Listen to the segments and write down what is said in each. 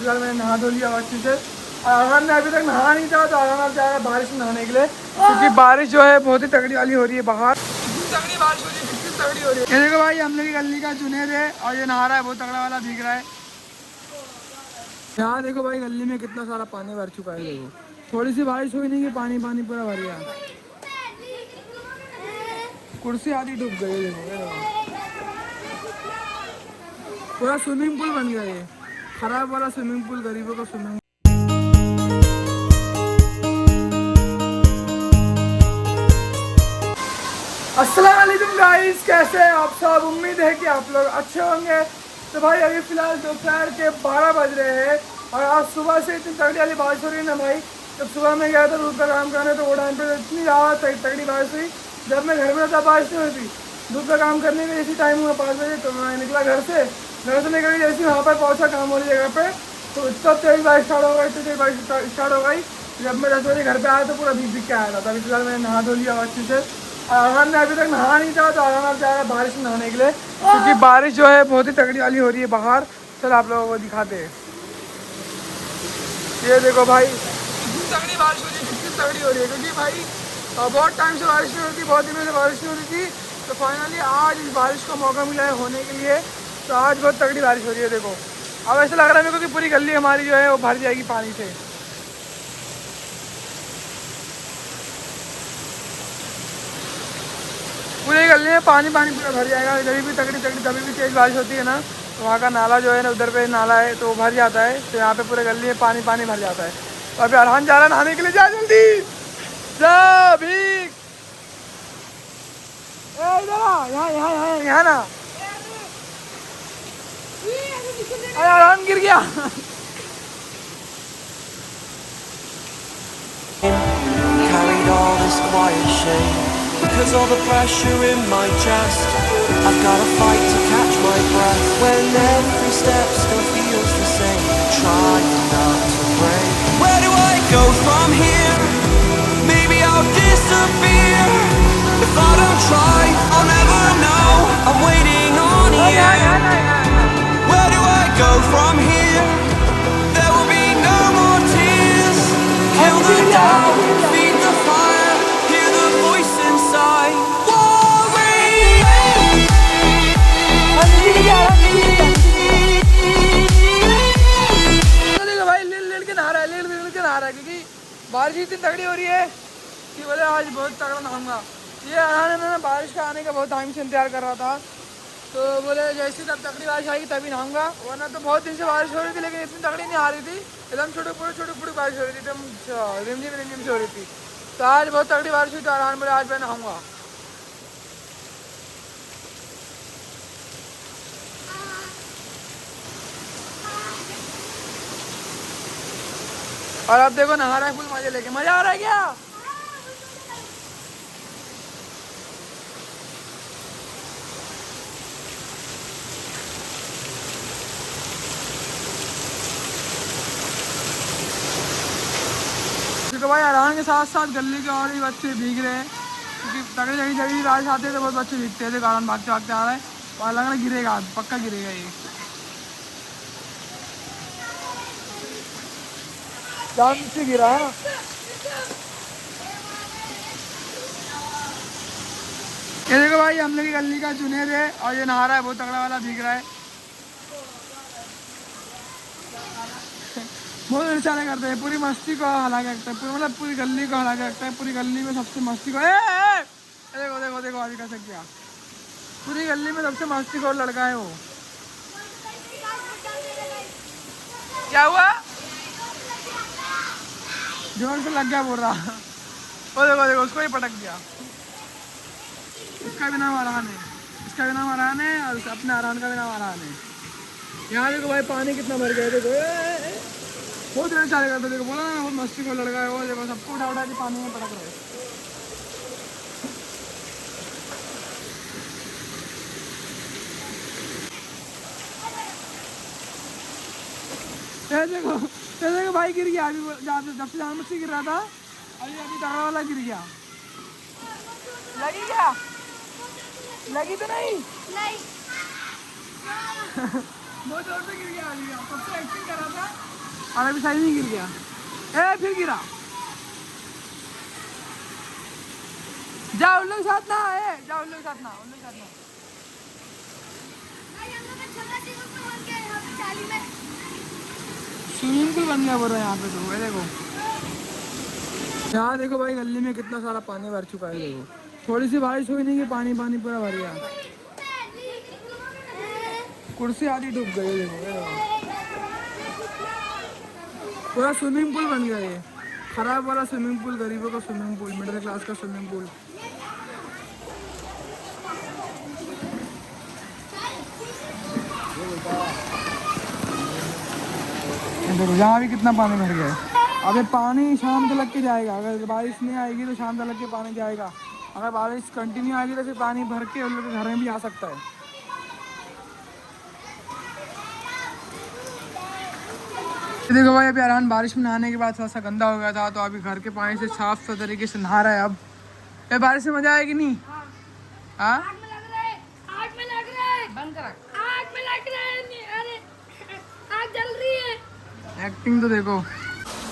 फिलहाल मैंने नहा धो लिया अच्छे से। अरहान ने अभी तक नहा नहीं था, तो अरहान अब जा रहा है बारिश में नहाने के लिए, क्योंकि बारिश जो है बहुत ही तगड़ी वाली हो रही है बाहर। तगड़ी बारिश हो रही है, कितनी तगड़ी हो रही है। ये देखो भाई, हम लोग की गली का जुनेद है और ये नहा रहा है, बहुत तगड़ा वाला भीग रहा है। यहाँ देखो भाई, गली में कितना सारा पानी भर चुका है। देखो थोड़ी सी बारिश हुई नहीं कि पानी पानी पूरा भर गया। कुर्सी आधी डूब गई है। देखो पूरा स्विमिंग पूल बन गया ये, खराब वाला स्विमिंग पूल, गरीबों का स्विमिंग। अस्सलाम वालेकुम गाइस, कैसे हैं आप सब। उम्मीद है कि आप लोग अच्छे होंगे। तो भाई अभी फ़िलहाल दोपहर के 12 बज रहे हैं और आज सुबह से इतनी तगड़ी वाली बारिश हो रही है ना भाई। जब सुबह में गया था दूध का काम करने, तो वो टाइम पे इतनी ज़्यादा तगड़ी बारिश हुई। जब मैं घर में था बारिश नहीं हुई थी। दूध का काम करने में इसी टाइम हुआ 5 बजे, तो मैं निकला घर से निकल के जैसे वहाँ पर पहुँचा काम वाली जगह पर, तो इतना तेज़ बारिश स्टार्ट हो गई, इतनी तेज़ बारिश स्टार्ट हो गई। जब मैं 10 बजे घर पर आया तो पूरा भीग के आया था। अभी फिलहाल मैंने नहा धो लिया अच्छे से। अरहान ने अभी तक नहा नहीं था, तो अरहान अब जा रहा है बारिश में नहाने के लिए, क्योंकि बारिश जो है बहुत ही तगड़ी वाली हो रही है बाहर। चल आप लोगों को दिखाते हैं। ये देखो भाई, कितनी तगड़ी बारिश हो रही है, कितनी तगड़ी हो रही है। क्योंकि भाई बहुत टाइम से बारिश नहीं होती, बहुत दिनों से बारिश नहीं हो रही थी, तो फाइनली आज इस बारिश का मौका मिला है होने के लिए। तो आज बहुत तगड़ी बारिश हो रही है। देखो अब ऐसा लग रहा है मेरे को कि पूरी गली हमारी जो है वो भर जाएगी पानी से। पूरे गली में पानी पानी पूरा भर जाएगा। जब भी तगड़ी कभी भी तेज़ बारिश होती है ना, तो वहाँ का नाला जो है ना, उधर पे नाला है, तो वो भर जाता है। तो यहाँ पे पूरे गली में पानी पानी भर जाता है। तो अभी अरहान जा रहा है नहाने के लिए। जा जल्दी जा, भीग। इधर आ, यहाँ यहाँ यहाँ यहाँ ना। अरे अरहान गिर गया। Carried all this quiet shame because all the pressure in my chest. I've got to fight to catch my breath when every step still feels the same. Try not to break. Where do I go from here? Maybe I'll disappear. If I don't try, I'll never know. I'm waiting on you. Where do I go from here? There will be no more tears. Kill the doubt, feed the fire, hear the voice inside. भाई late के नहा रहा है, क्योंकि बारिश इतनी तगड़ी हो रही है कि बोले आज बहुत तगड़ा नहाऊंगा। ये अरहान है ना, बारिश का आने का बहुत टाइम से इंतजार कर रहा था, तो बोले जैसे तब तगड़ी बारिश आएगी तभी नहाऊंगा। वरना तो बहुत दिन से बारिश हो रही थी, लेकिन इतनी तगड़ी नहीं आ रही थी। एकदम छोटी छोटी बारिश हो रही थी, एकदम रिमझिम से हो रही थी। तो आज बहुत तगड़ी बारिश हुई, तो अरहान बोले आज मैं नहाऊंगा। और अब देखो नहा रहा है फुल मजे लेके। मजा आ रहा है क्या? तो भाई अरहान के साथ साथ गली के और भी बच्चे भीग रहे हैं, क्योंकि तगड़ी तगड़ी बारिश आते हैं तो बहुत बच्चे भीगते हैं। अरहान भागते भागते आ रहा है और लग रहा है गिरेगा, पक्का गिरेगा ये। जान से गिरा है। ये देखो भाई, हम लोग की गली का जुनेद है और ये नहा रहा है, बहुत तगड़ा वाला भीग रहा है। बहुत बेचारे करते हैं, पूरी मस्ती को हला के रखते हैं, पूरी मतलब पूरी गली को हला के रखते हैं। पूरी गली में सबसे मस्ती को देखो देखो देखो अभी कैसे किया। पूरी गली में सबसे मस्ती को लड़का है वो। क्या हुआ? जोर से लग गया बोल रहा। वो देखो देखो उसको ही पटक दिया। इसका भी नाम अरहान है, इसका भी नाम अरहान है और अपने अरहान का भी नाम अरहान है। यहाँ देखो भाई पानी कितना भर गया। देखो बहुत देर चाले करते, देखो बोला ना बहुत मस्ती को लड़का है वो। देखो सबको उठा उठा के पानी में पटक रहे। ये देखो भाई गिर गया। अभी जब से जहाँ मुझसे गिर रहा था, अभी अभी तगड़ा वाला गिर गया। लगी क्या? लगी तो नहीं? बहुत जोर से गिर गया अभी, तब से एक्टिंग कर रहा था और अभी सही नहीं गिर गया। ए फिर गिरा। जाओ उन लोग साथ ना, ए जाओ उन लोग साथ ना, उन लोग साथ ना। स्विमिंग पूल बन गया बोल रहा है यहाँ पे तो, ये देखो यहाँ देखो भाई गली में कितना सारा पानी भर चुका है। देखो थोड़ी सी बारिश हुई नहीं कि पानी पानी पूरा भर गया। कुर्सी आधी डूब गई है, देखो ये देखो। पूरा स्विमिंग पूल बन गया ये, खराब वाला स्विमिंग पूल, गरीबों का स्विमिंग पूल, मिडिल क्लास का स्विमिंग पूल। देखो यहाँ भी कितना पानी भर गया है। अब ये पानी शाम तक लग के जाएगा, अगर बारिश नहीं आएगी तो शाम तक लग के पानी जाएगा। अगर बारिश कंटिन्यू आएगी तो फिर पानी भर के उन लोग के घर में भी आ सकता है। देखो भाई अभी आराम, बारिश में नहाने के बाद थोड़ा सा गंदा हो गया था, तो अभी घर के पानी से साफ सुथरे तरीके से नहा रहा है। अब ये बारिश में मजा आएगी नहीं? हाँ आग में लग रहा है, आग में लग रहा है, बंद कर, आग में लग रहा है, अरे आग जल रही है। एक्टिंग तो देखो।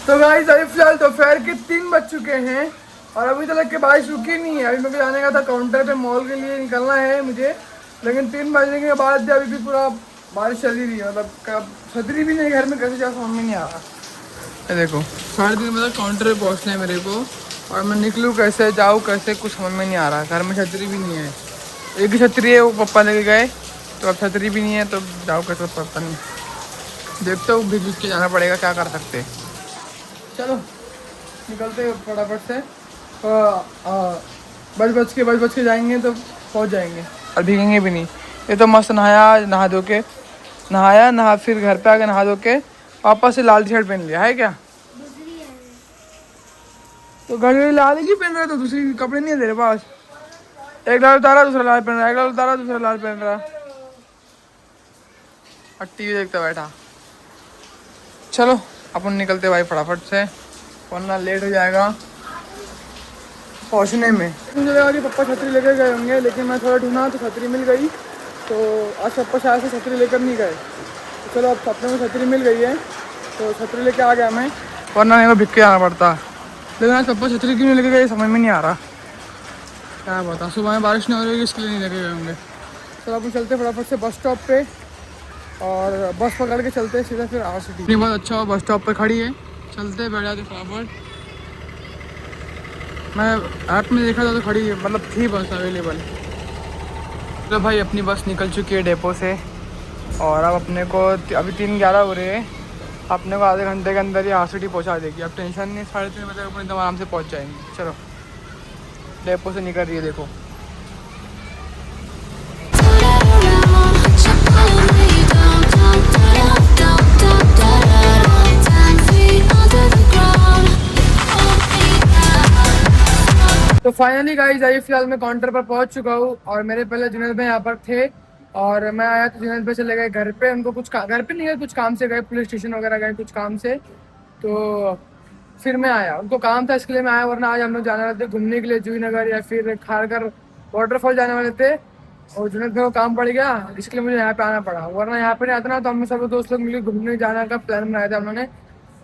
तो गाइस अभी फिलहाल दोपहर के 3 बज चुके हैं और अभी तक के बारिश रुकी नहीं है। अभी मेरे को जाने का था काउंटर पे, मॉल के लिए निकलना है मुझे, लेकिन 3 बजने के बाद भी अभी भी पूरा बारिश चल ही रही है। मतलब कब छतरी भी नहीं घर में, कैसे जाओ समझ में नहीं आ रहा। ये देखो 3:30 बजे काउंटर पे पहुँचना है मेरे को, और मैं निकलूँ कैसे, जाऊँ कैसे, कुछ समझ में नहीं आ रहा। घर में छतरी भी नहीं है, एक ही छतरी है, वो पापा लेके गए, तो अब छतरी भी नहीं है, तो जाओ कैसे पता नहीं। देखते हो भीग के जाना पड़ेगा, क्या कर सकते। चलो निकलते फटाफट से, बज के जाएंगे तो पहुंच जाएंगे और भीगेंगे भी नहीं। ये तो मस्त नहाया, नहा धो के नहाया, नहा फिर घर पे आके नहा धो के वापस से लाल टी शर्ट पहन लिया है क्या? तो घर लाल ही पहन रहा, तो दूसरी कपड़े नहीं है तेरे पास? एक लाल उतारा दूसरा लाल पहन रहा, एक लाल उतारा दूसरा लाल पहन रहा, और टीवी देखता बैठा। चलो अपन निकलते भाई फटाफट से, वरना लेट हो जाएगा पहुंचने में। मुझे लगा कि पापा छतरी लेकर गए होंगे, लेकिन मैं थोड़ा ढूंढा तो छतरी मिल गई। तो आज पापा शायद से छतरी लेकर नहीं गए, तो चलो अब सपने में छतरी मिल गई है तो छतरी लेके आ गया मैं, वरना मेरे को भिग के आना पड़ता। लेकिन आज पापा छतरी क्यों नहीं लेके गए समझ में नहीं आ रहा, क्या बता। सुबह में बारिश नहीं हो रही है, इसके लिए नहीं लेके गए होंगे। चलो अपन चलते फटाफट से बस स्टॉप पे, और बस पकड़ के चलते सीधा फिर RCT। बहुत अच्छा बस स्टॉप पे खड़ी है, चलते बैठ जाते फटाफट। मैं ऐप में देखा था तो खड़ी है, मतलब थी बस अवेलेबल। तो भाई अपनी बस निकल चुकी है डेपो से, और अब अपने को अभी 3:11 हो रहे हैं, अपने को आधे घंटे के अंदर ही RCT पहुंचा देगी। अब टेंशन नहीं, 3:30 बजे अपन एकदम आराम से पहुंच जाएंगे। चलो डेपो से निकल रही है देखो। तो फाइनली गाइस अभी फिलहाल मैं काउंटर पर पहुंच चुका हूँ, और मेरे पहले जुनैद भाई यहाँ पर थे, और मैं आया तो जुनैद भाई चले गए घर पे। उनको कुछ घर पे नहीं गए, कुछ काम से गए, पुलिस स्टेशन वगैरह गए कुछ काम से। तो फिर मैं आया, उनको काम था इसके लिए मैं आया, वरना आज हम लोग जाने वाले थे घूमने के लिए जूही नगर या फिर खारघर वाटरफॉल जाने वाले थे, और जुनैद भाई को काम पड़ गया, इसके लिए मुझे यहाँ पे आना पड़ा। वरना यहाँ पे नहीं आता ना, तो हम सब दोस्त लोग मिलकर घूमने जाने का प्लान बनाया था हम लोगों ने।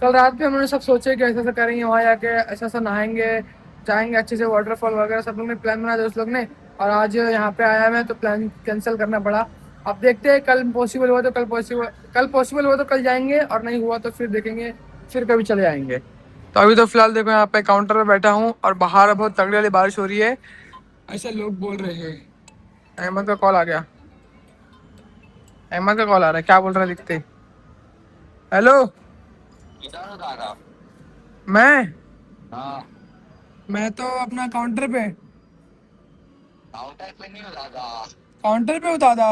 कल रात में हम लोगों ने सब सोचे कि ऐसा ऐसा करेंगे, वहाँ जाके ऐसा ऐसा नहाएंगे, जाएंगे अच्छे से वाटरफॉल वगैरह, सब लोग ने प्लान बनाया दोस्त लोग ने। और आज यहाँ पे आया मैं तो प्लान कैंसिल करना पड़ा। अब देखते हैं, कल पॉसिबल हुआ तो कल पॉसिबल हुआ तो कल जाएंगे, और नहीं हुआ तो फिर देखेंगे, फिर कभी चले जाएंगे। तो अभी तो फिलहाल देखो यहाँ पे काउंटर पे बैठा हूँ, और बाहर बहुत तगड़ी वाली बारिश हो रही है, ऐसा लोग बोल रहे हैं। अहमद का कॉल आ गया, अहमद का कॉल आ रहा है, क्या बोल रहा है लिखते। हेलो मैं मैं तो अपना काउंटर पे नहीं हो दादा, काउंटर पे हो दादा।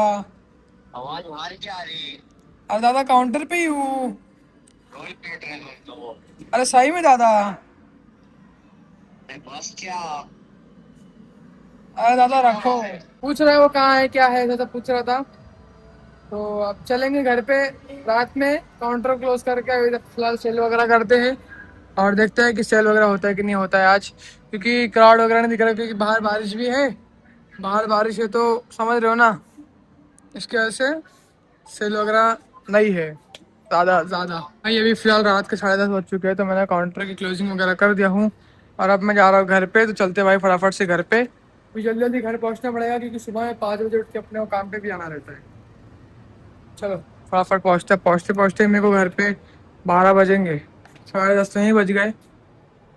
आवाज हमारी क्या आ रही? अरे दादा काउंटर पे ही हूँ। अरे सही में दादा। बस क्या? अरे दादा रखो, पूछ रहा है वो कहाँ है क्या है, दादा पूछ रहा था। तो अब चलेंगे घर पे रात में, काउंटर क्लोज करके। अभी फिलहाल सेल वगैरह करते हैं, और देखते हैं कि सेल वगैरह होता है कि नहीं होता है आज, क्योंकि क्राउड वगैरह नहीं दिख रहा, क्योंकि बाहर बारिश भी है। बाहर बारिश है तो समझ रहे हो ना, इसके वजह से सेल वगैरह नहीं है ज़्यादा ज़्यादा। भाई अभी फ़िलहाल रात के 10:30 बज चुके हैं, तो मैंने काउंटर की क्लोजिंग वगैरह कर दिया हूँ और अब मैं जा रहा हूँ घर पे। तो चलते भाई फटाफट से घर पे, तो जल्दी जल्दी घर पहुँचना पड़ेगा क्योंकि सुबह में 5 बजे उठ के अपने को काम पे भी आना रहता है। चलो फटाफट पहुँचते पहुँचते मेरे को घर पे 12 बजेंगे। 10:30 तो नहीं बज गए।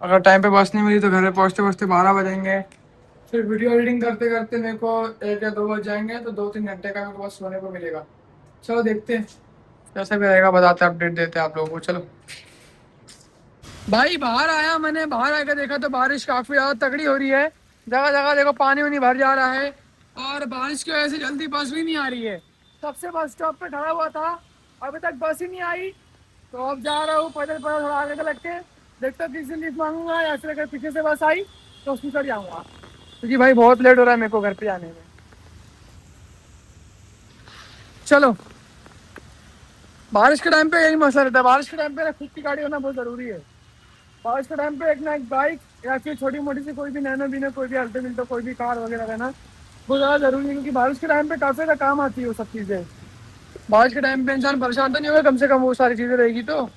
अगर टाइम पे बस नहीं मिली तो घर पे पहुँचते पहुँचते 12 बजेंगे। फिर वीडियो एडिटिंग करते करते मेरे को 1 या 2 बज जाएंगे, तो 2-3 घंटे का मेरे को बस सोने को मिलेगा। चलो देखते हैं कैसा भी रहेगा, बताते अपडेट देते हैं आप लोगों को। चलो भाई बाहर आया, मैंने बाहर आकर देखा तो बारिश काफ़ी ज़्यादा तगड़ी हो रही है। जगह जगह देखो पानी वानी भर जा रहा है और बारिश की वजह से जल्दी बस भी नहीं आ रही है। सबसे बस स्टॉप पे खड़ा हुआ था, अभी तक बस ही नहीं आई। तो अब जा रहा हूँ पैदल पैदल थोड़ा आगे तक लग के, देखता हूँ किसी से लिफ्ट मांगूंगा या फिर अगर पीछे से बस आई तो उसमें चढ़ जाऊँगा, क्योंकि भाई बहुत लेट हो रहा है मेरे को घर पे आने में। चलो बारिश के टाइम पे यही मसला रहता है, बारिश के टाइम पे ना खुद की गाड़ी होना बहुत ज़रूरी है। बारिश के टाइम पे एक ना एक बाइक या फिर छोटी मोटी सी कोई भी नैनो बीनो कोई भी अल्टो मिलटो कोई भी कार वगैरह रहना बहुत ज़्यादा ज़रूरी है, क्योंकि बारिश के टाइम पे काफ़ी ज़्यादा काम आती है वो सब चीज़ें। बारिश के टाइम पे इंसान परेशान तो नहीं होगा, कम से कम वो सारी चीज़ें रहेगी तो।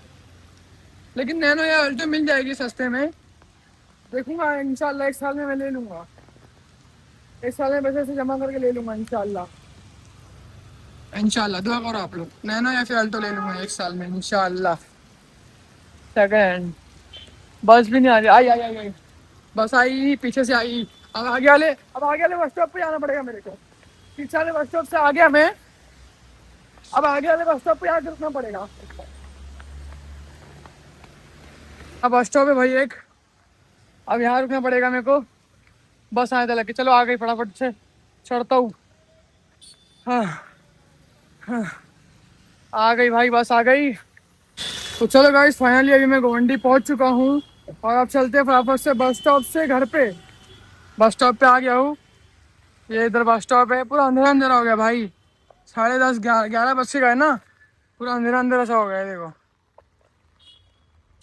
लेकिन नैनो या अल्टो मिल जाएगी सस्ते में, देखूंगा इंशाल्लाह 1 साल में मैं ले लूँगा। 1 साल में पैसे से जमा करके ले लूँगा इंशाल्लाह। इंशाल्लाह दुआ करो आप लोग, नैनो या फिर अल्टो ले लूँगा 1 साल में इंशाल्लाह। सेकंड बस भी नहीं आ रही, आई आई आई आई बस आई पीछे से आई। अब आगे वाले बस स्टॉप पे जाना पड़ेगा मेरे को। पीछे वाले बस स्टॉप से आ गया मैं, अब आगे वाले बस स्टॉप पे यहाँ रुकना पड़ेगा। अब बस स्टॉप है भाई एक, अब यहाँ रुकना पड़ेगा मेरे को, बस आने तक के। चलो आ गई, फटाफट से चढ़ता हूँ। हाँ हाँ आ गई भाई, बस आ गई। तो चलो गाइस फाइनली अभी मैं गोवंडी पहुँच चुका हूँ और अब चलते हैं फटाफट से बस स्टॉप से घर पे। बस स्टॉप पे आ गया हूँ, ये इधर बस स्टॉप है। पूरा अंधेरा अंधेरा हो गया भाई, 10:30 11 बज के गए ना, पूरा अंधेरा अंधेरा सा हो गया है देखो।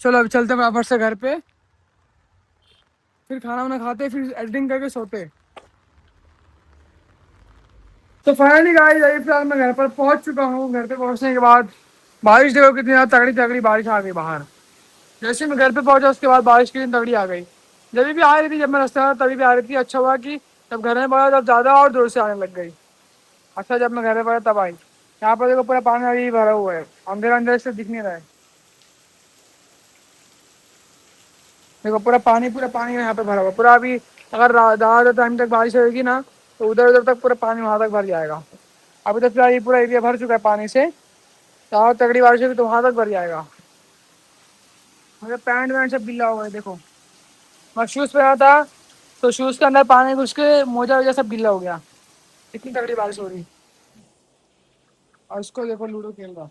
चलो अभी चलते हैं फटाफट से घर पे, फिर खाना वाना खाते फिर एडिटिंग करके सोते। तो फाइनली गाइस अभी फिलहाल मैं घर पर पहुंच चुका हूँ। घर पे पहुंचने के बाद बारिश देखो कितनी ज़्यादा तगड़ी तगड़ी बारिश आ गई बाहर। जैसे मैं घर पे पहुंचा उसके बाद बारिश कितनी तगड़ी आ गई। जब भी आ रही थी, जब मैं रास्ते में था तभी भी आ रही थी। अच्छा हुआ कि जब घर में पहुंचा तब ज़्यादा और जोर से आने लग गई। अच्छा जब मैं घर में पहुंचा तब आई। यहाँ पर देखो पूरा पानी अभी भरा हुआ है, अंधेरा अंधेरे से दिख नहीं रहा है। देखो पूरा पानी यहाँ पे भरा हुआ पूरा। अभी अगर ज़्यादा टाइम तक बारिश होगी ना तो उधर उधर तक पूरा पानी वहाँ तक भर जाएगा। अभी तक फिलहाल ये पूरा एरिया भर चुका है पानी से, ज़्यादा तगड़ी बारिश होगी तो वहाँ तक भर जाएगा। मुझे पैंट वैंट सब गीला हुआ है देखो। मैं शूज़ पहना था तो शूज़ के अंदर पानी घुस के मोजा वोजा सब गीला हो गया, इतनी तगड़ी बारिश हो रही। और इसको देखो लूडो खेल रहा।